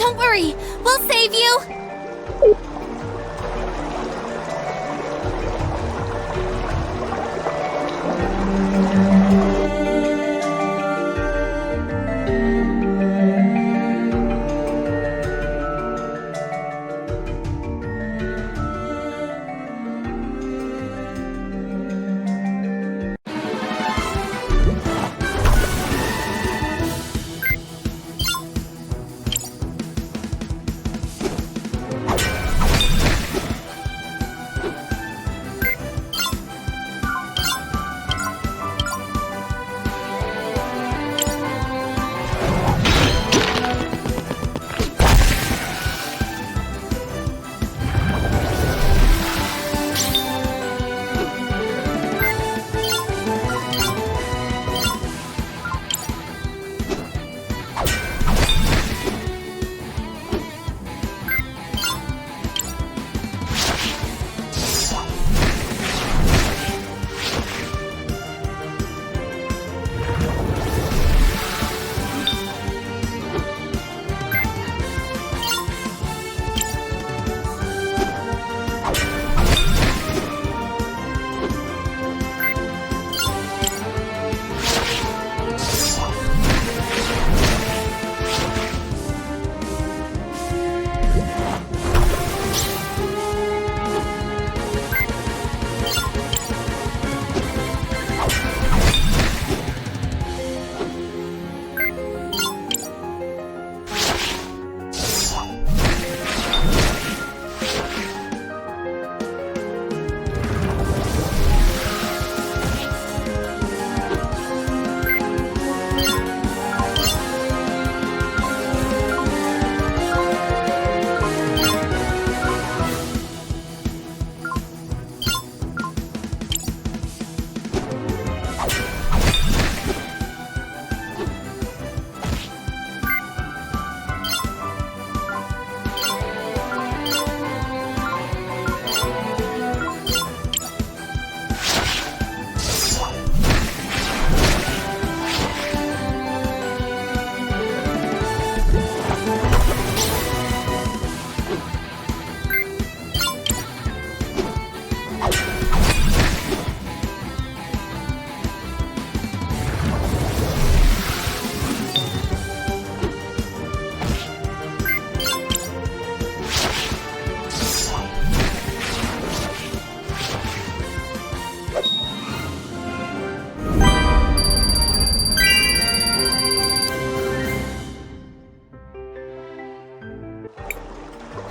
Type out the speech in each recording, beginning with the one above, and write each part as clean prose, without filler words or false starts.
Don't worry, we'll save you!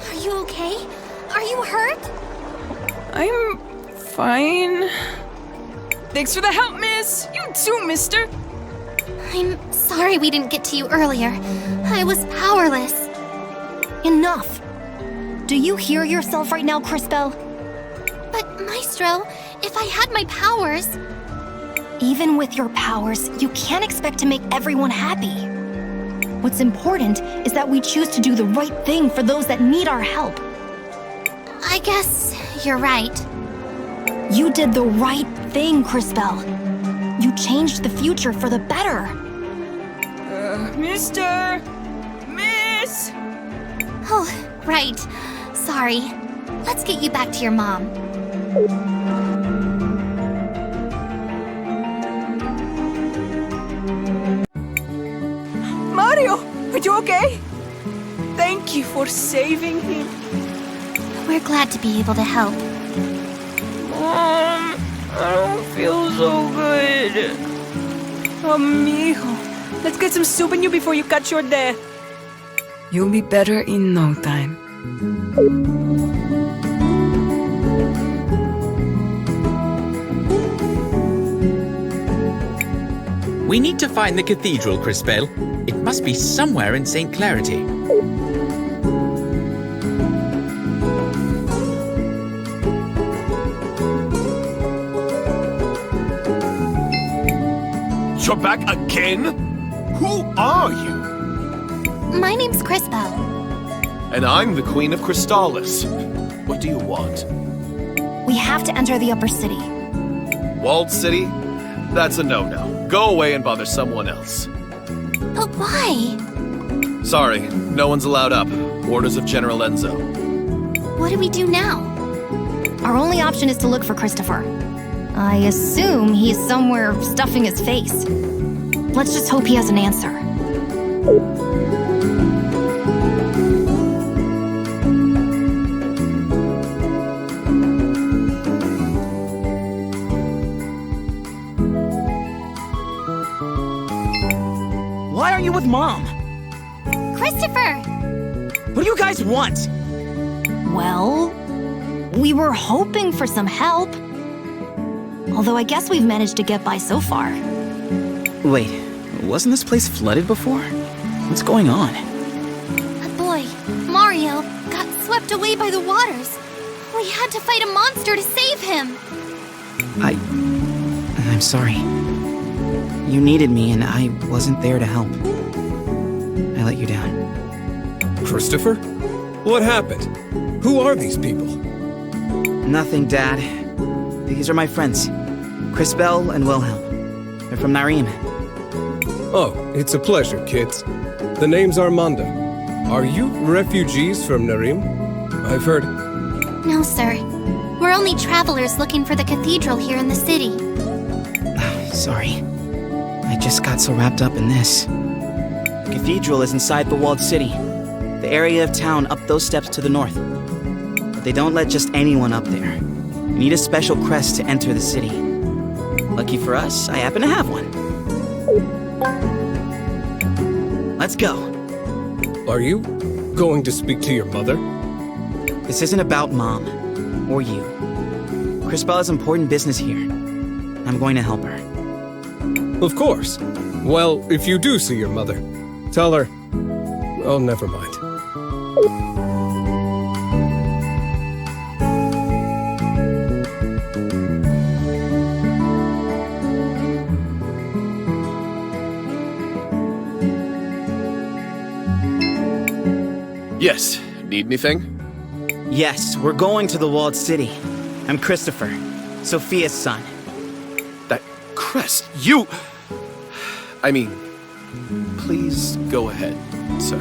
Are you okay? Are you hurt? I'm fine. Thanks for the help, miss! You too, mister! I'm sorry we didn't get to you earlier. I was powerless. Enough! Do you hear yourself right now, Cristales? But, Maestro, if I had my powers... Even with your powers, you can't expect to make everyone happy. What's important is that we choose to do the right thing for those that need our help. I guess you're right. You did the right thing, Cristales. You changed the future for the better. Mister! Miss! Oh, right. Sorry. Let's get you back to your mom. Mario! Are you okay? Thank you for saving him. We're glad to be able to help. Mom, I don't feel so good. Amigo, let's get some soup in you before you catch your death. You'll be better in no time. We need to find the cathedral, Cristales. It must be somewhere in St. Clarity. You're back again? Who are you? My name's Cristales. And I'm the Queen of Cristales. What do you want? We have to enter the upper city. Walled City? That's a no-no. Go away and bother someone else. But why? Sorry, no one's allowed up. Orders of General Enzo. What do we do now? Our only option is to look for Christopher. I assume he's somewhere stuffing his face. Let's just hope he has an answer. Why aren't you with Mom? Christopher! What do you guys want? Well, we were hoping for some help. Although I guess we've managed to get by so far. Wait, wasn't this place flooded before? What's going on? That boy, Mario, got swept away by the waters. We had to fight a monster to save him. I'm sorry. You needed me and I wasn't there to help. I let you down. Christopher? What happened? Who are these people? Nothing, Dad. These are my friends. Crisbel and Wilhelm. They're from Narim. Oh, it's a pleasure, kids. The name's Armando. Are you refugees from Narim? I've heard... No, sir. We're only travelers looking for the cathedral here in the city. Sorry. I just got so wrapped up in this. The cathedral is inside the walled city. The area of town up those steps to the north. But they don't let just anyone up there. You need a special crest to enter the city. Lucky for us, I happen to have one. Let's go. Are you going to speak to your mother? This isn't about Mom. Or you. Crisbel has important business here. I'm going to help her. Of course. Well, if you do see your mother, tell her... Oh, never mind. Yes, need anything? Yes, we're going to the walled city. I'm Christopher, Sophia's son. That crest, you... I mean, please go ahead, sir.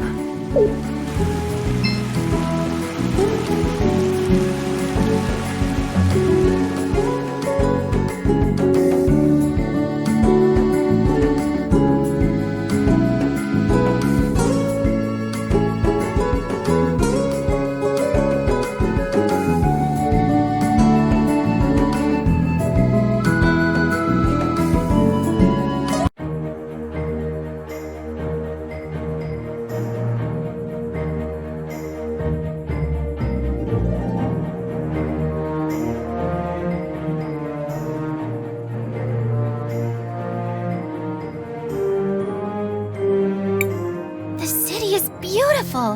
The city is beautiful.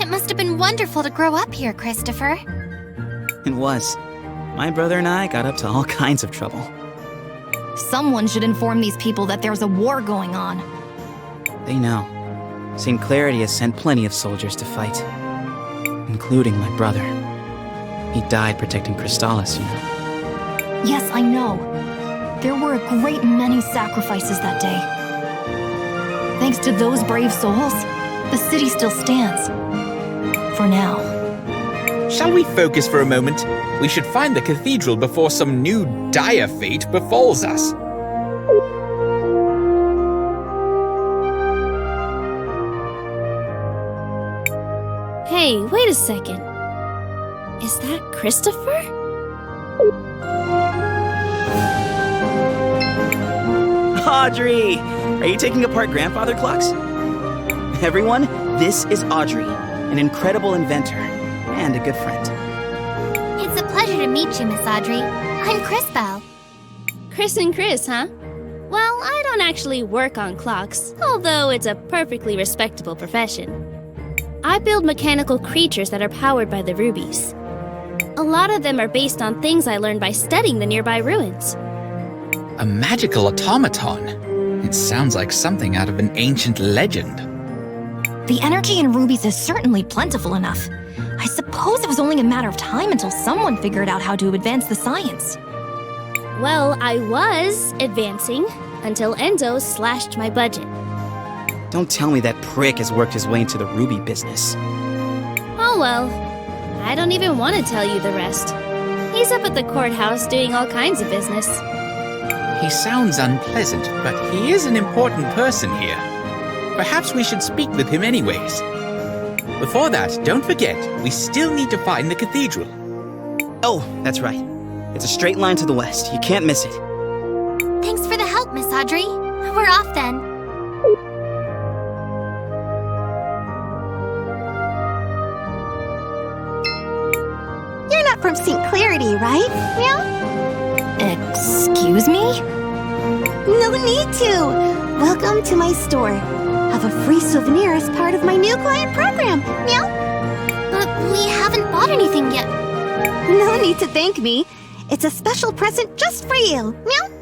It must have been wonderful to grow up here, Christopher. It was. My brother and I got up to all kinds of trouble. Someone should inform these people that there's a war going on. They know. St. Clarity has sent plenty of soldiers to fight. Including my brother. He died protecting Cristales, you know. Yes, I know. There were a great many sacrifices that day. Thanks to those brave souls, the city still stands. For now. Shall we focus for a moment? We should find the cathedral before some new dire fate befalls us. Hey, wait a second. Is that Christopher? Audrey! Are you taking apart grandfather clocks? Everyone, this is Audrey, an incredible inventor and a good friend. It's a pleasure to meet you, Miss Audrey. I'm Crisbel. Chris and Chris, huh? Well, I don't actually work on clocks, although it's a perfectly respectable profession. I build mechanical creatures that are powered by the rubies. A lot of them are based on things I learned by studying the nearby ruins. A magical automaton. It sounds like something out of an ancient legend. The energy in rubies is certainly plentiful enough. I suppose it was only a matter of time until someone figured out how to advance the science. Well, I was advancing until Enzo slashed my budget. Don't tell me that prick has worked his way into the ruby business. Oh well. I don't even want to tell you the rest. He's up at the courthouse doing all kinds of business. He sounds unpleasant, but he is an important person here. Perhaps we should speak with him anyways. Before that, don't forget, we still need to find the cathedral. Oh, that's right. It's a straight line to the west. You can't miss it. Thanks for the help, Miss Audrey. We're off then. You're not from St. Clarity, right? Meow? Excuse me? No need to. Welcome to my store. Have a free souvenir as part of my new client program. Meow? But we haven't bought anything yet. No need to thank me. It's a special present just for you. Meow?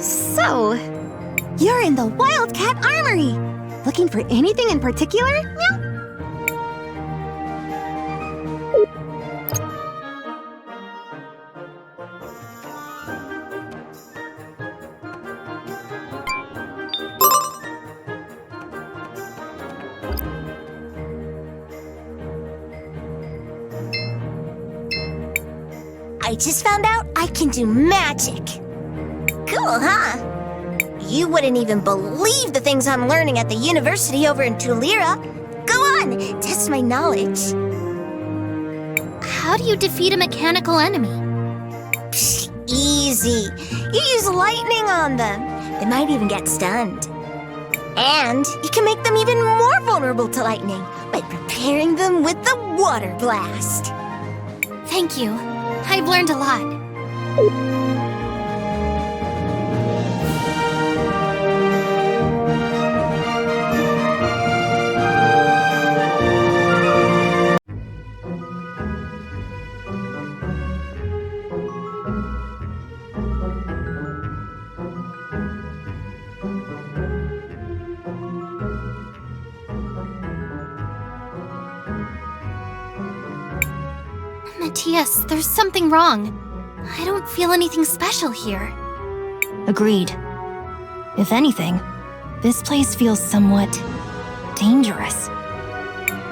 So, you're in the Wildcat Armory. Looking for anything in particular? Meow? I just found out I can do magic. Cool, huh? You wouldn't even believe the things I'm learning at the university over in Tulira. Go on, test my knowledge. How do you defeat a mechanical enemy? Psh, easy. You use lightning on them. They might even get stunned. And you can make them even more vulnerable to lightning by preparing them with the water blast. Thank you. I've learned a lot. Matthias, there's something wrong. I don't feel anything special here. Agreed. If anything, this place feels somewhat dangerous.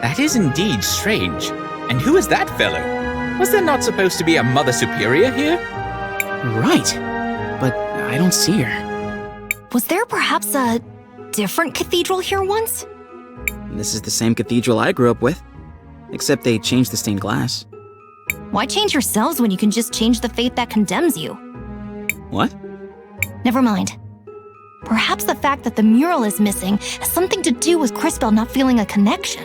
That is indeed strange. And who is that fellow? Was there not supposed to be a Mother Superior here? Right. But I don't see her. Was there perhaps a different cathedral here once? This is the same cathedral I grew up with. Except they changed the stained glass. Why change yourselves when you can just change the fate that condemns you? What? Never mind. Perhaps the fact that the mural is missing has something to do with Crispell not feeling a connection.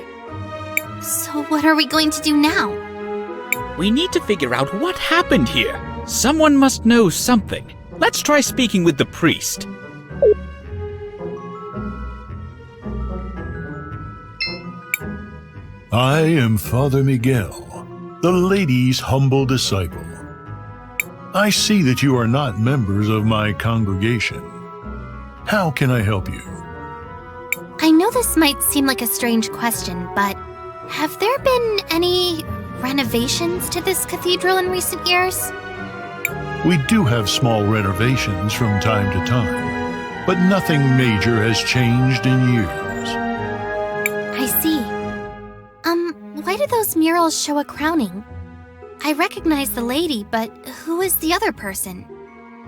So what are we going to do now? We need to figure out what happened here. Someone must know something. Let's try speaking with the priest. I am Father Miguel, the lady's humble disciple. I see that you are not members of my congregation. How can I help you? I know this might seem like a strange question, but have there been any renovations to this cathedral in recent years? We do have small renovations from time to time, but nothing major has changed in years. I see. Why do those murals show a crowning? I recognize the lady, but who is the other person?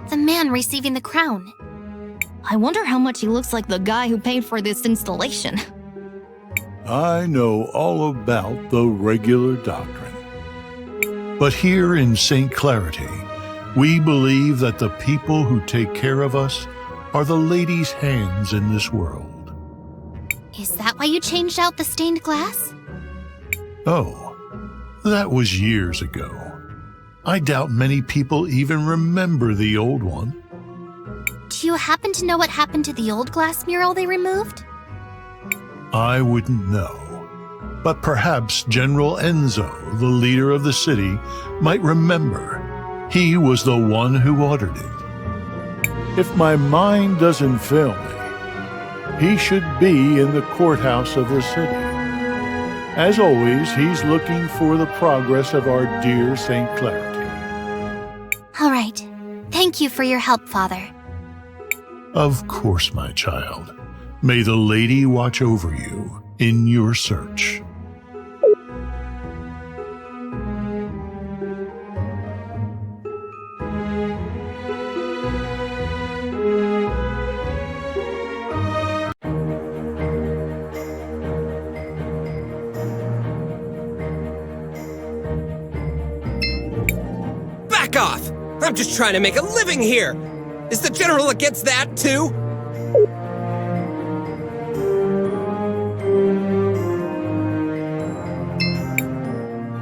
The man receiving the crown. I wonder how much he looks like the guy who paid for this installation. I know all about the regular doctrine. But here in St. Clarity, we believe that the people who take care of us are the lady's hands in this world. Is that why you changed out the stained glass? Oh, that was years ago. I doubt many people even remember the old one. Do you happen to know what happened to the old glass mural they removed? I wouldn't know. But perhaps General Enzo, the leader of the city, might remember. He was the one who ordered it. If my mind doesn't fail me, he should be in the courthouse of the city. As always, he's looking for the progress of our dear St. Clarity. All right. Thank you for your help, Father. Of course, my child. May the lady watch over you in your search. Back off! I'm just trying to make a living here! Is the General against that, too?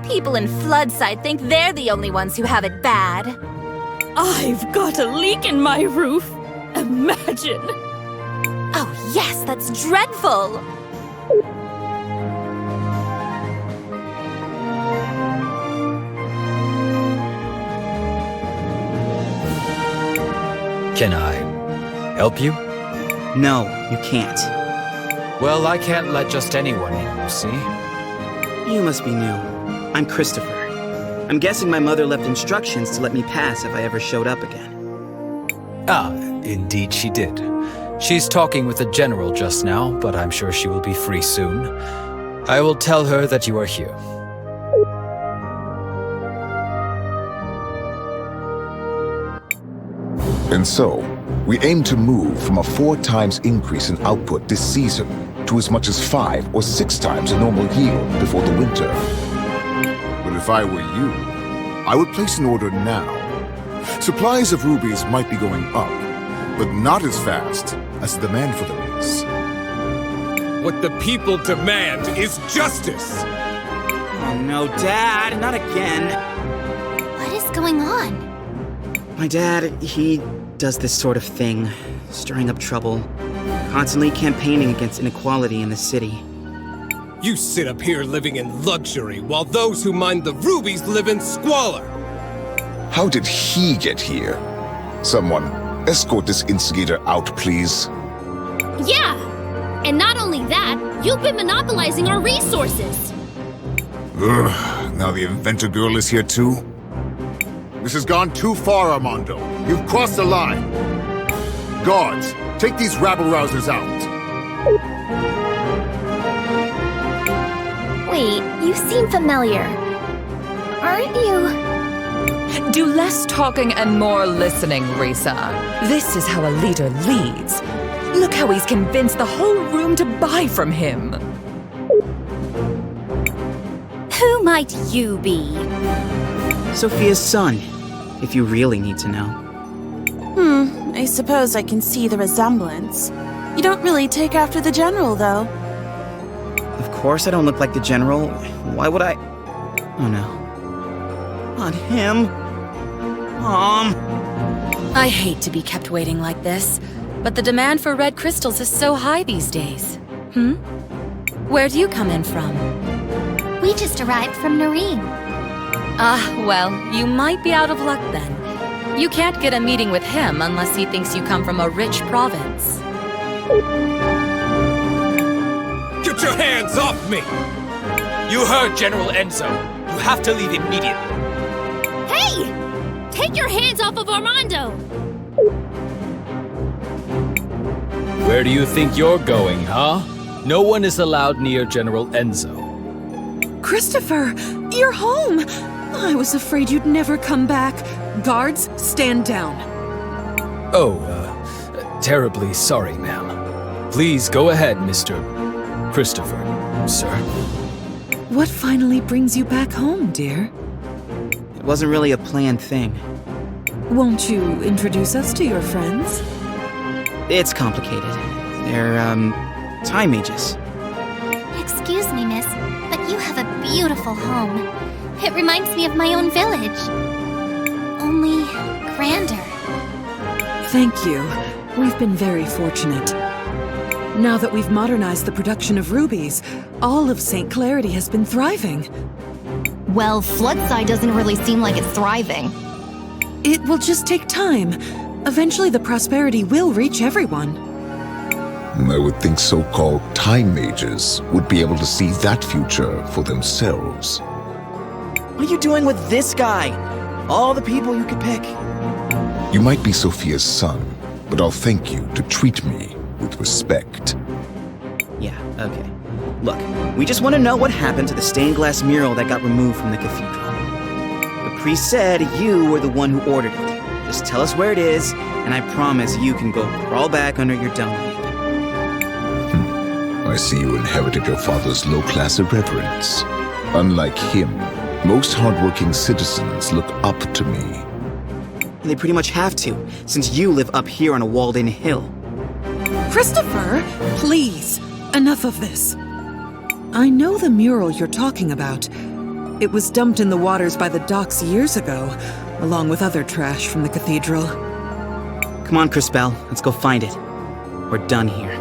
People in Floodside think they're the only ones who have it bad. I've got a leak in my roof. Imagine! Oh yes, that's dreadful! Can I help you? No, you can't. Well, I can't let just anyone in, you see? You must be new. I'm Christopher. I'm guessing my mother left instructions to let me pass if I ever showed up again. Ah, indeed she did. She's talking with the General just now, but I'm sure she will be free soon. I will tell her that you are here. And so, we aim to move from a 4 times increase in output this season to as much as 5 or 6 times a normal yield before the winter. But if I were you, I would place an order now. Supplies of rubies might be going up, but not as fast as the demand for them is. What the people demand is justice! Oh no, Dad, not again. What is going on? My dad, he does this sort of thing, stirring up trouble, constantly campaigning against inequality in the city. You sit up here living in luxury, while those who mine the rubies live in squalor! How did he get here? Someone, escort this instigator out, please. Yeah! And not only that, you've been monopolizing our resources! Ugh, now the inventor girl is here too? This has gone too far, Armando. You've crossed the line. Guards, take these rabble-rousers out. Wait, you seem familiar. Aren't you? Do less talking and more listening, Risa. This is how a leader leads. Look how he's convinced the whole room to buy from him. Who might you be? Sophia's son, if you really need to know. I suppose I can see the resemblance. You don't really take after the General, though. Of course I don't look like the General. Why would I? Oh no. Not him. Mom. I hate to be kept waiting like this, but the demand for red crystals is so high these days. Where do you come in from? We just arrived from Nareem. Ah, well, you might be out of luck then. You can't get a meeting with him unless he thinks you come from a rich province. Get your hands off me! You heard General Enzo. You have to leave immediately. Hey! Take your hands off of Armando! Where do you think you're going, huh? No one is allowed near General Enzo. Christopher, you're home! I was afraid you'd never come back. Guards, stand down. Oh, terribly sorry, ma'am. Please go ahead, Mr. Christopher, sir. What finally brings you back home, dear? It wasn't really a planned thing. Won't you introduce us to your friends? It's complicated. They're, time mages. Excuse me, miss, but you have a beautiful home. It reminds me of my own village. Only grander. Thank you. We've been very fortunate. Now that we've modernized the production of rubies, all of St. Clarity has been thriving. Well, Floodside doesn't really seem like it's thriving. It will just take time. Eventually the prosperity will reach everyone. I would think so-called time mages would be able to see that future for themselves. What are you doing with this guy? All the people you could pick. You might be Sophia's son, but I'll thank you to treat me with respect. Yeah, okay. Look, we just want to know what happened to the stained glass mural that got removed from the cathedral. The priest said you were the one who ordered it. Just tell us where it is, and I promise you can go crawl back under your dome heap. I see you inherited your father's low-class irreverence. Unlike him, most hardworking citizens look up to me. And they pretty much have to, since you live up here on a walled-in hill. Christopher, please, enough of this. I know the mural you're talking about. It was dumped in the waters by the docks years ago, along with other trash from the cathedral. Come on, Crispell, let's go find it. We're done here.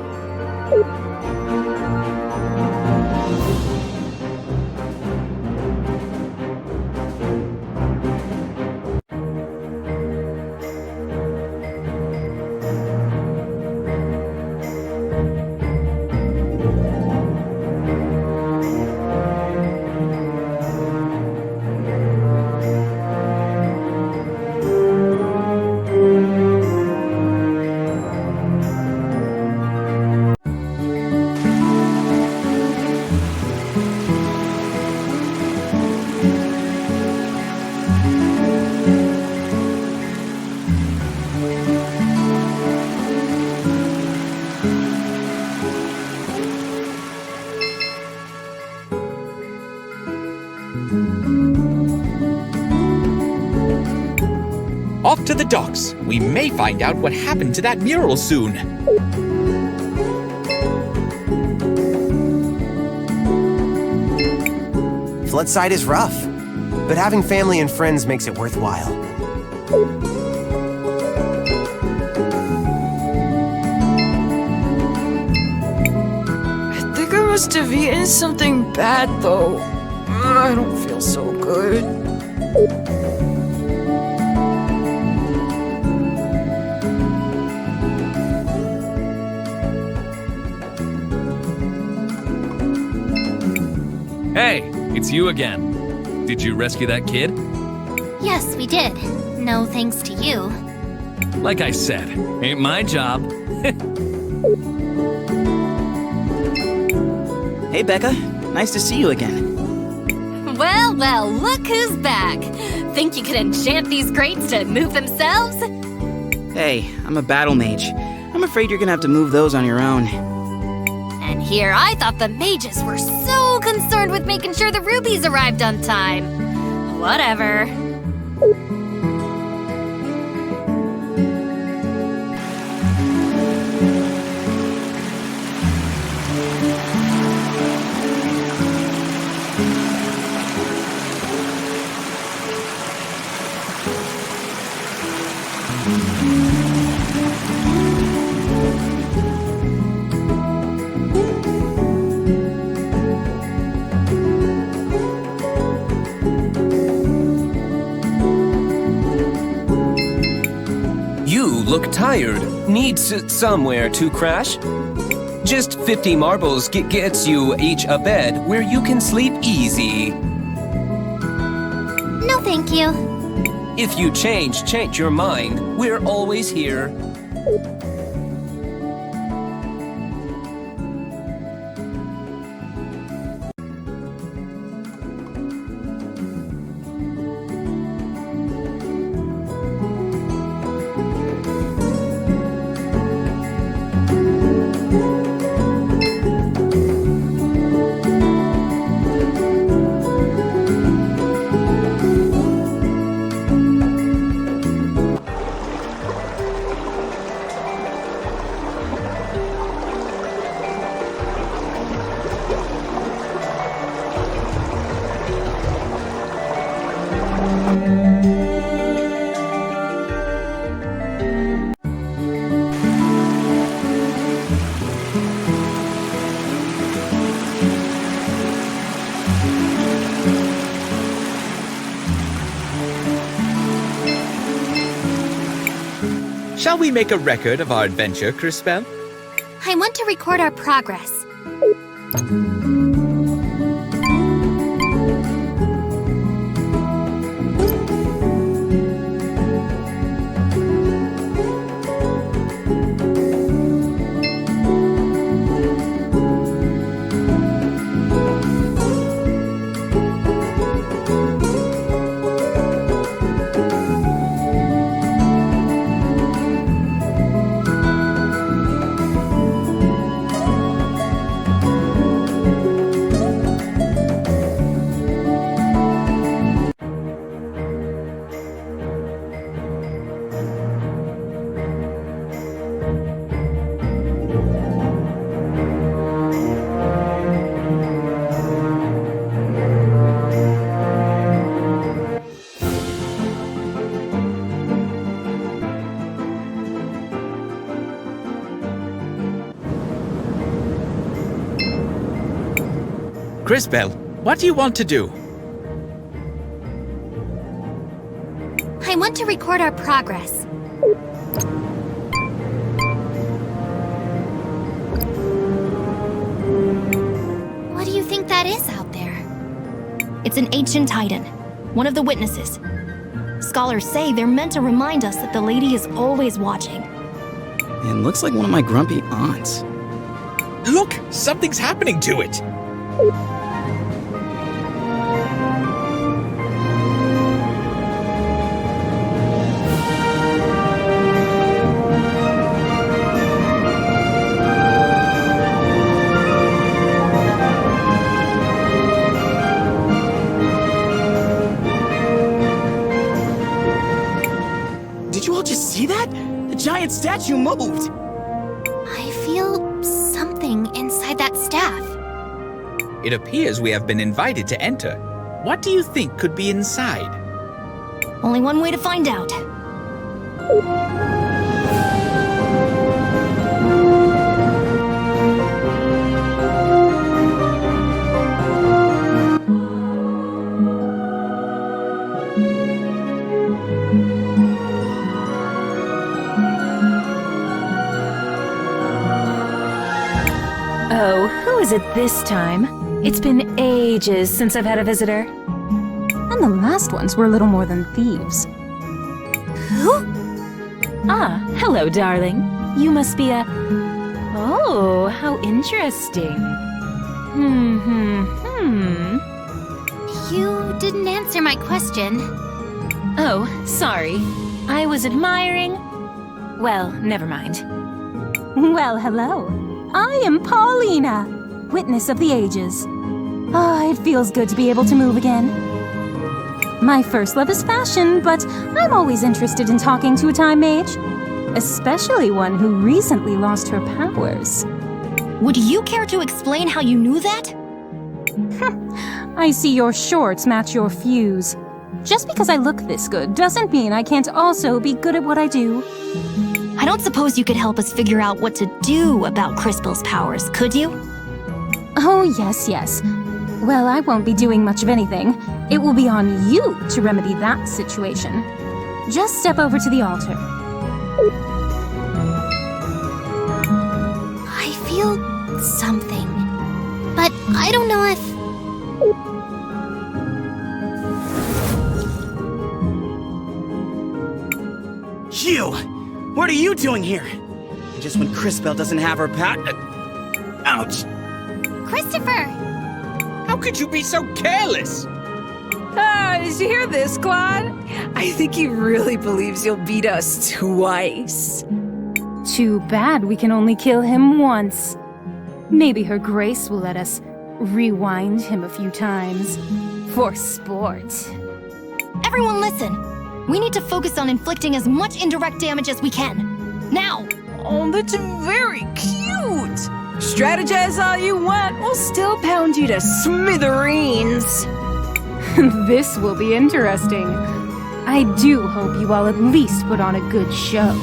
Off to the docks. We may find out what happened to that mural soon. Floodside is rough, but having family and friends makes it worthwhile. I think I must have eaten something bad, though. I don't feel so good. Hey, it's you again. Did you rescue that kid? Yes, we did. No thanks to you. Like I said, ain't my job. Hey, Becca. Nice to see you again. Well, well, look who's back. Think you could enchant these crates to move themselves? Hey, I'm a battle mage. I'm afraid you're gonna have to move those on your own. And here I thought the mages were so concerned with making sure the rubies arrived on time. Whatever. Look tired. Needs somewhere to crash? Just 50 marbles gets you each a bed where you can sleep easy. No, thank you. If you change your mind, we're always here. Shall we make a record of our adventure, Crispell? I want to record our progress. Cristales, what do you want to do? I want to record our progress. What do you think that is out there? It's an ancient titan, one of the witnesses. Scholars say they're meant to remind us that the lady is always watching. It looks like one of my grumpy aunts. Look! Something's happening to it! Did you all just see that? The giant statue moved! I feel something inside that staff. It appears we have been invited to enter. What do you think could be inside? Only one way to find out. Oh, who is it this time? It's been ages since I've had a visitor. And the last ones were little more than thieves. Who? Ah, hello, darling. You must be a... Oh, how interesting. You didn't answer my question. Oh, sorry. I was admiring... Well, never mind. Well, hello. I am Paulina, witness of the ages. Ah, it feels good to be able to move again. My first love is fashion, but I'm always interested in talking to a time mage. Especially one who recently lost her powers. Would you care to explain how you knew that? I see your shorts match your fuse. Just because I look this good doesn't mean I can't also be good at what I do. I don't suppose you could help us figure out what to do about Crispel's powers, could you? Oh, yes. Well, I won't be doing much of anything. It will be on you to remedy that situation. Just step over to the altar. I feel something, but I don't know if... You! What are you doing here? Just when Cristales doesn't have her ouch! Christopher! How could you be so careless? Did you hear this, Claude? I think he really believes you'll beat us twice. Too bad we can only kill him once. Maybe Her Grace will let us rewind him a few times. For sport. Everyone listen! We need to focus on inflicting as much indirect damage as we can. Now! Oh, that's very cute! Strategize all you want, we'll still pound you to smithereens. This will be interesting. I do hope you all at least put on a good show.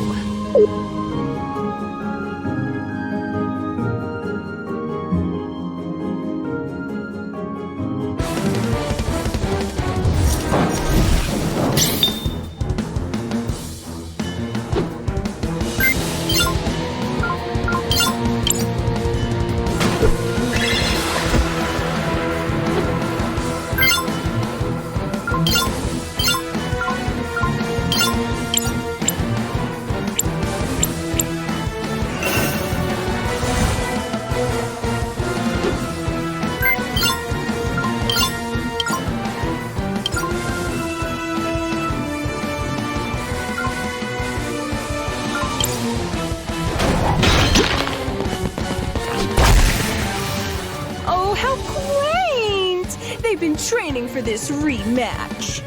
been training for this rematch.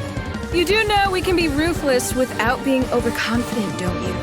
You do know we can be ruthless without being overconfident, don't you?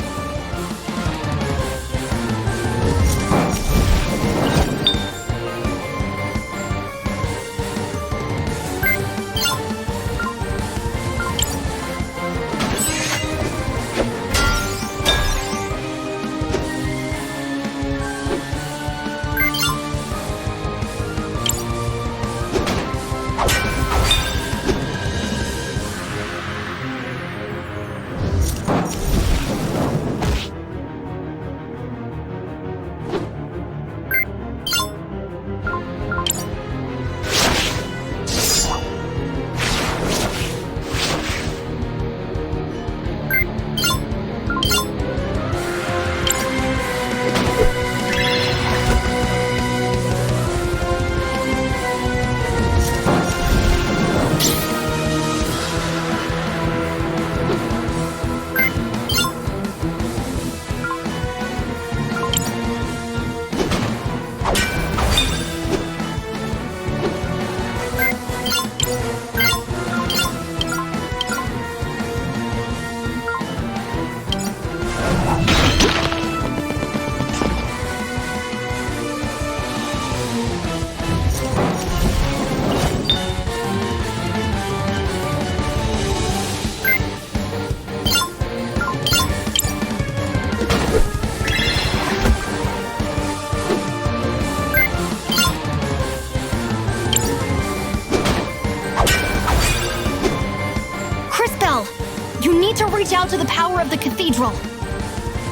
To reach out to the power of the cathedral.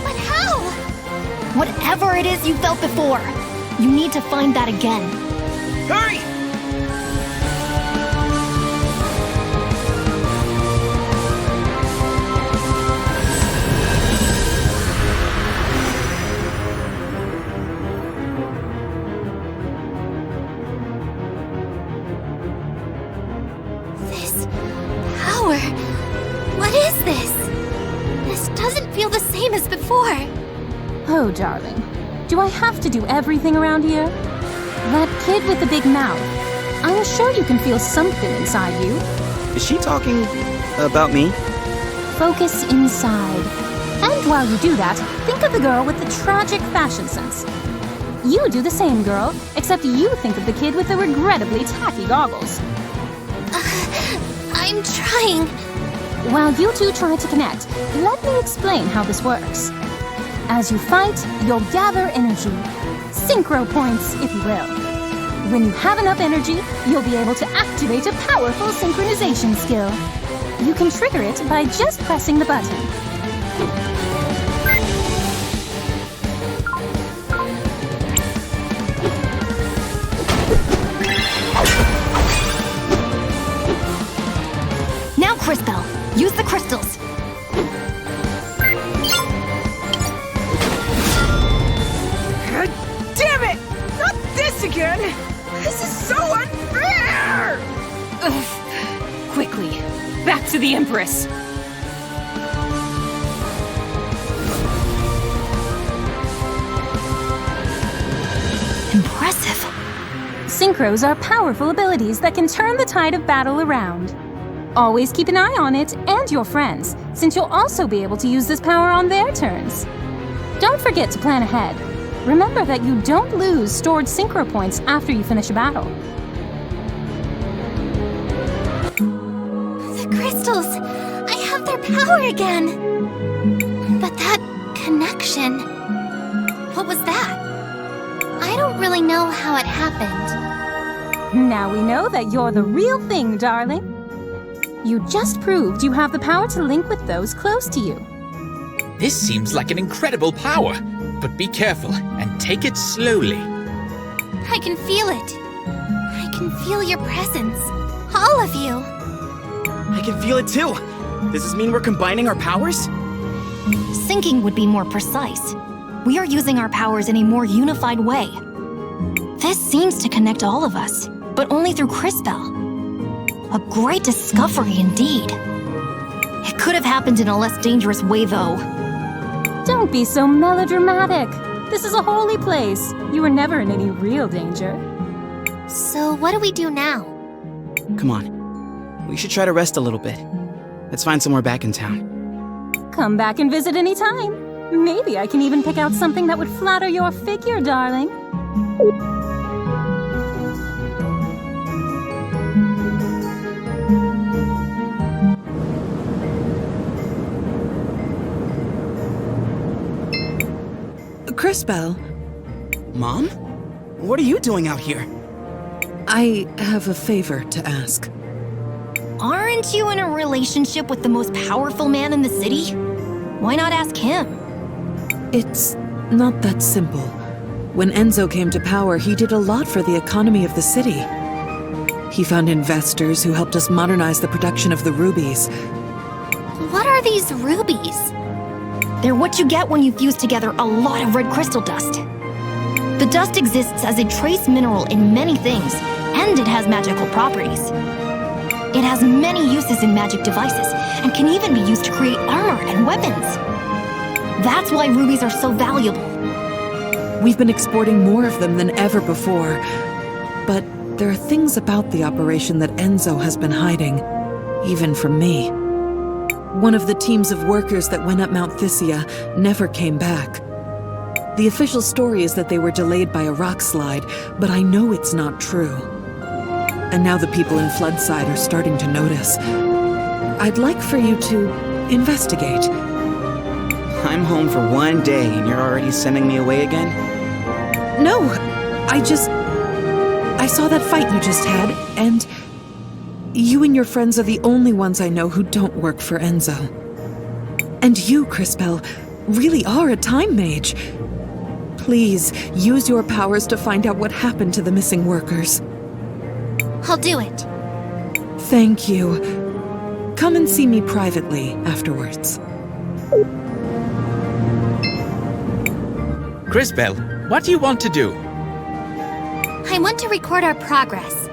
But how? Whatever it is you felt before, you need to find that again. Hurry! This power. What is this? This doesn't feel the same as before. Oh, darling. Do I have to do everything around here? That kid with the big mouth. I'm sure you can feel something inside you. Is she talking about me? Focus inside. And while you do that, think of the girl with the tragic fashion sense. You do the same, girl, except you think of the kid with the regrettably tacky goggles. I'm trying. While you two try to connect, let me explain how this works. As you fight, you'll gather energy. Synchro points, if you will. When you have enough energy, you'll be able to activate a powerful synchronization skill. You can trigger it by just pressing the button. Now, Cristales, use the crystals. Damn it! Not this again! This is so unfair! Ugh. Quickly, back to the Empress. Impressive. Synchros are powerful abilities that can turn the tide of battle around. Always keep an eye on it and your friends, since you'll also be able to use this power on their turns. Don't forget to plan ahead. Remember that you don't lose stored synchro points after you finish a battle. The crystals! I have their power again! But that connection... What was that? I don't really know how it happened. Now we know that you're the real thing, darling. You just proved you have the power to link with those close to you. This seems like an incredible power, but be careful and take it slowly. I can feel it. I can feel your presence. All of you. I can feel it too. Does this mean we're combining our powers? Syncing would be more precise. We are using our powers in a more unified way. This seems to connect all of us, but only through Cristales. A great discovery indeed. It could have happened in a less dangerous way, though. Don't be so melodramatic. This is a holy place. You were never in any real danger. So what do we do now? Come on. We should try to rest a little bit. Let's find somewhere back in town. Come back and visit any time. Maybe I can even pick out something that would flatter your figure, darling. Cristales, Mom? What are you doing out here? I have a favor to ask. Aren't you in a relationship with the most powerful man in the city? Why not ask him? It's not that simple. When Enzo came to power, he did a lot for the economy of the city. He found investors who helped us modernize the production of the rubies. What are these rubies? They're what you get when you fuse together a lot of red crystal dust. The dust exists as a trace mineral in many things, and it has magical properties. It has many uses in magic devices, and can even be used to create armor and weapons. That's why rubies are so valuable. We've been exporting more of them than ever before, but there are things about the operation that Enzo has been hiding, even from me. One of the teams of workers that went up Mount Thysia never came back. The official story is that they were delayed by a rock slide, but I know it's not true. And now the people in Floodside are starting to notice. I'd like for you to investigate. I'm home for one day and you're already sending me away again? No, I saw that fight you just had, and you and your friends are the only ones I know who don't work for Enzo. And you, Cristales, really are a time mage. Please, use your powers to find out what happened to the missing workers. I'll do it. Thank you. Come and see me privately afterwards. Cristales, what do you want to do? I want to record our progress.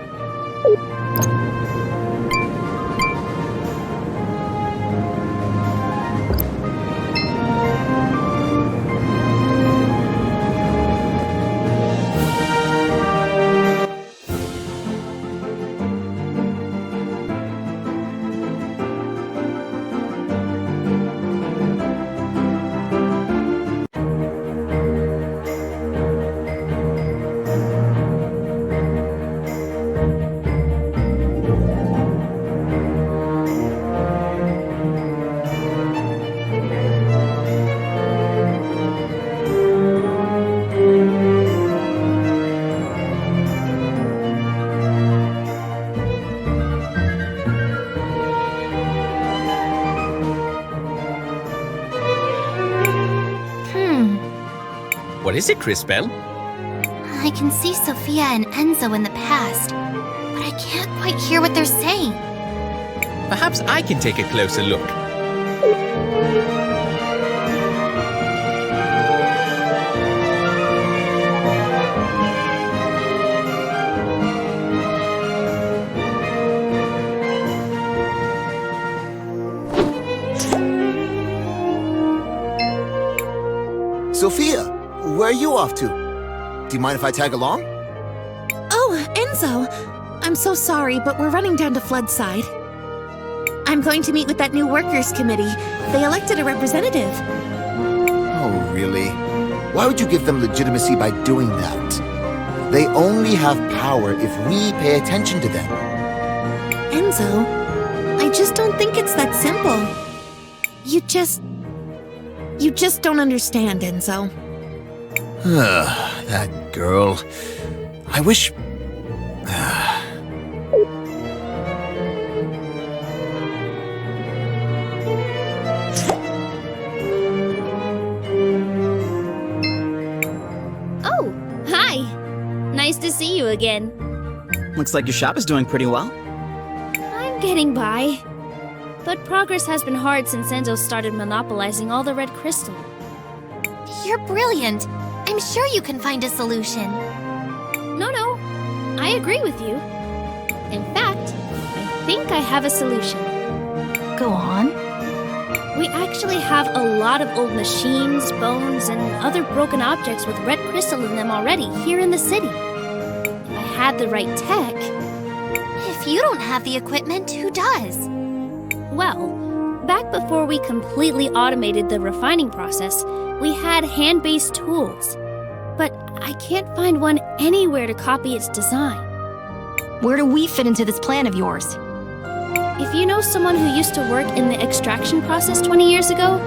What is it, Cristales? I can see Sophia and Enzo in the past, but I can't quite hear what they're saying. Perhaps I can take a closer look. Sophia, where are you off to? Do you mind if I tag along? Oh, Enzo! I'm so sorry, but we're running down to Floodside. I'm going to meet with that new workers' committee. They elected a representative. Oh, really? Why would you give them legitimacy by doing that? They only have power if we pay attention to them. Enzo, I just don't think it's that simple. You just don't understand, Enzo. That girl. I wish... Oh, hi. Nice to see you again. Looks like your shop is doing pretty well. I'm getting by. But progress has been hard since Enzo started monopolizing all the red crystal. You're brilliant. I'm sure you can find a solution. No, I agree with you. In fact, I think I have a solution. Go on. We actually have a lot of old machines, bones, and other broken objects with red crystal in them already here in the city. If I had the right tech... If you don't have the equipment, who does? Well, back before we completely automated the refining process, we had hand-based tools. But I can't find one anywhere to copy its design. Where do we fit into this plan of yours? If you know someone who used to work in the extraction process 20 years ago,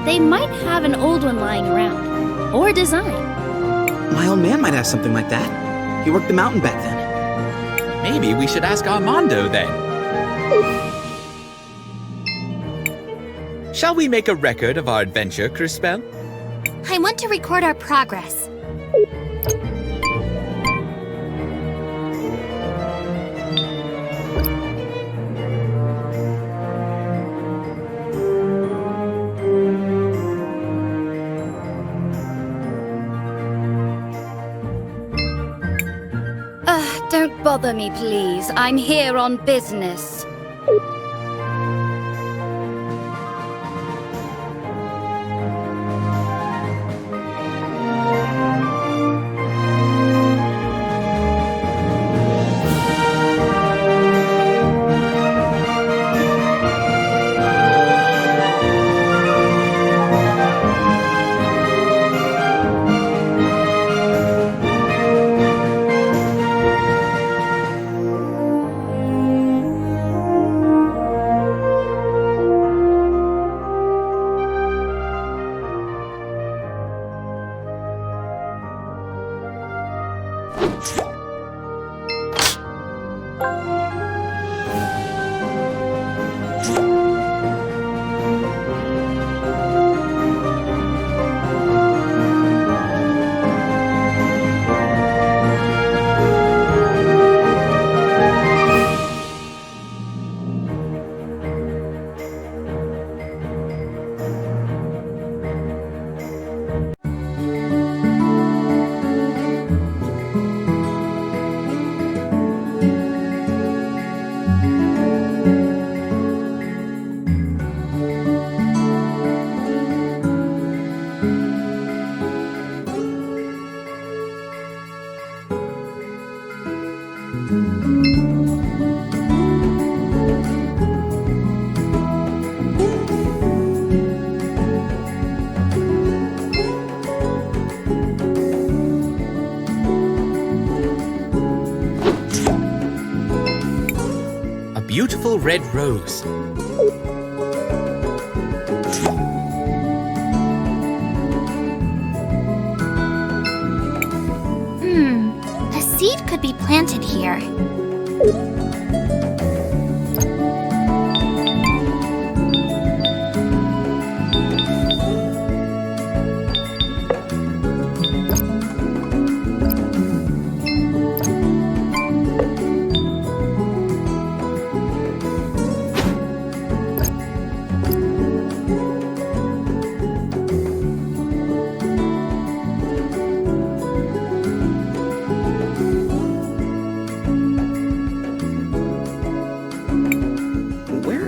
they might have an old one lying around. Or a design. My old man might have something like that. He worked the mountain back then. Maybe we should ask Armando then. Shall we make a record of our adventure, Crispel? I want to record our progress. Don't bother me, please. I'm here on business. Beautiful red rose. A seed could be planted here.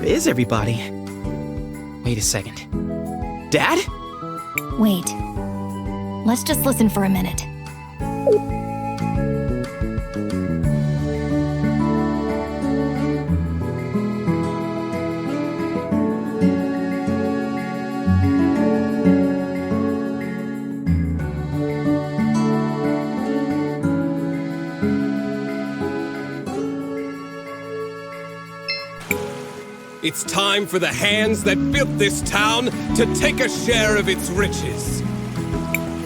Is everybody? Wait a second. Dad? Wait. Let's just listen for a minute. It's time for the hands that built this town to take a share of its riches.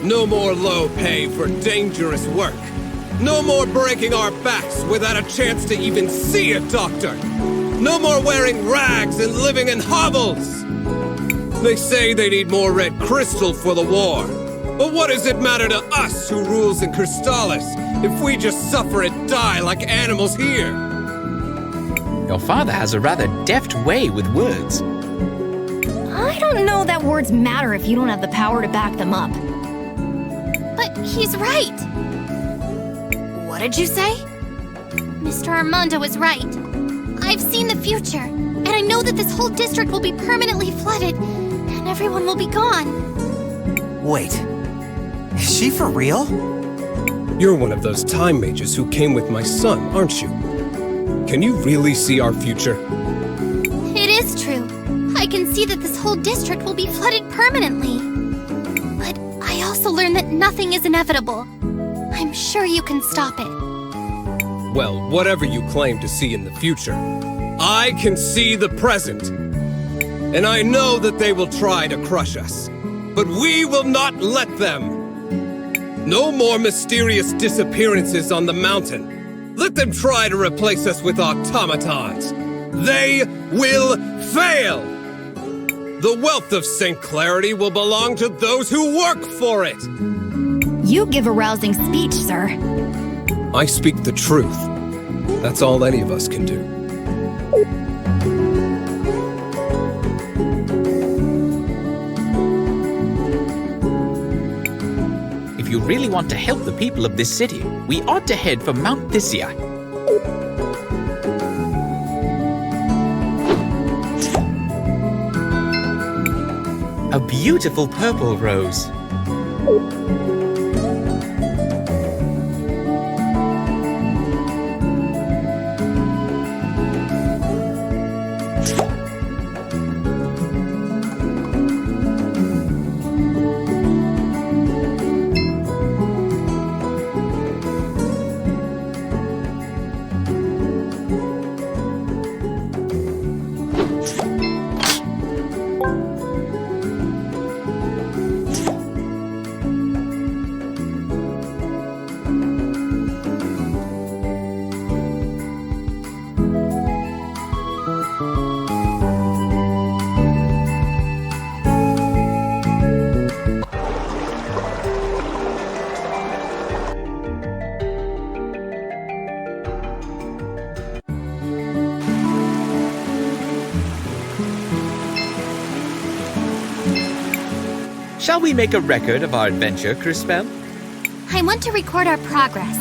No more low pay for dangerous work. No more breaking our backs without a chance to even see a doctor. No more wearing rags and living in hovels. They say they need more red crystal for the war. But what does it matter to us who rules in Cristales if we just suffer and die like animals here? Your father has a rather deft way with words. I don't know that words matter if you don't have the power to back them up. But he's right. What did you say? Mr. Armando is right. I've seen the future, and I know that this whole district will be permanently flooded, and everyone will be gone. Wait. Is she for real? You're one of those time mages who came with my son, aren't you? Can you really see our future? It is true. I can see that this whole district will be flooded permanently. But I also learned that nothing is inevitable. I'm sure you can stop it. Well, whatever you claim to see in the future, I can see the present. And I know that they will try to crush us. But we will not let them. No more mysterious disappearances on the mountain. Let them try to replace us with automatons. They will fail! The wealth of St. Clarity will belong to those who work for it! You give a rousing speech, sir. I speak the truth. That's all any of us can do. If you really want to help the people of this city, we ought to head for Mount Thysia. A beautiful purple rose. Shall we make a record of our adventure, Crispel? I want to record our progress.